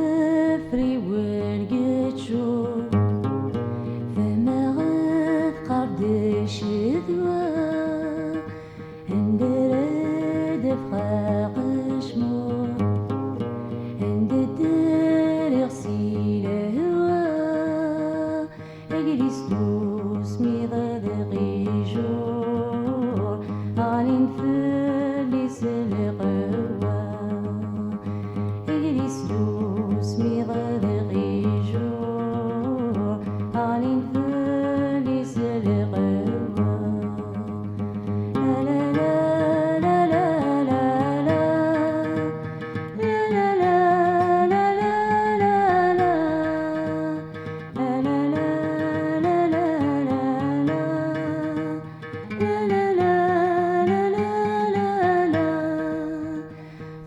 وفري ونقتشو فما غفقر دشدوا اندرد فقاق شمو انددر غسيل هوا اجلس دوس ميضاد غيجور غالين فلس القوا اجلس دوس ميضاد غيجور غالين فلس القوا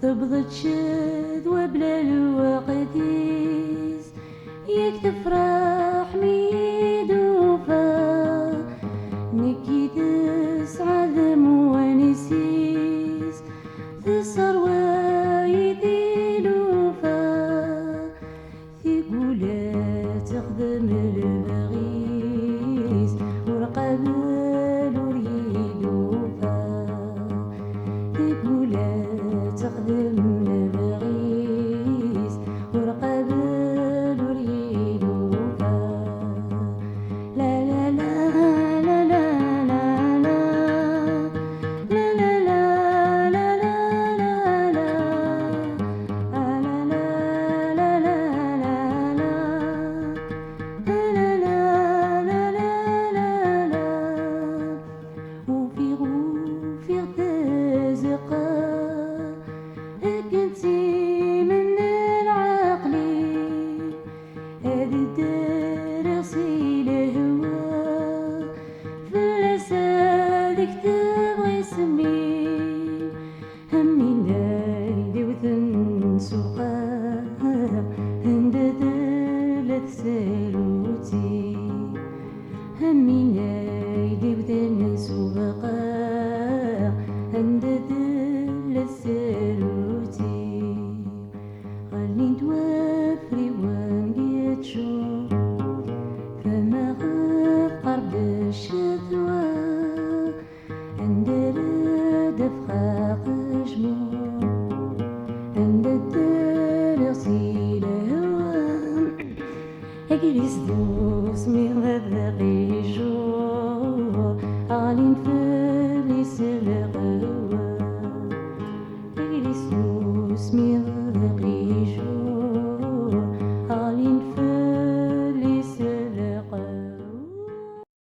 تبضت شذوة بلا الوقتيس ياك تفرح ميد وفا نكي تسعد موانسيس تصر وايدي لوفا ثقولا تخدم البغيس ورقابل وريد وفا ثقولا تخدم البغيس ورقابل وريد وفا لا لا لا لا لا لا لا لا لا لا لا لا وفي تزقا كنتي من العقلي هذه الدراسي لهوا فلاس هذيك تبغي سمي همي نايدي وتنسوقا هندد لتسالوتي همي نايدي وتنسوقا هندد لتسالوتي غالين توفري ونقتشو فما غفقر بالشذوة اندرد فقاق جمو انددر غسيل هوا اجلس دوس ميغذ غيجو غالين فلس القوا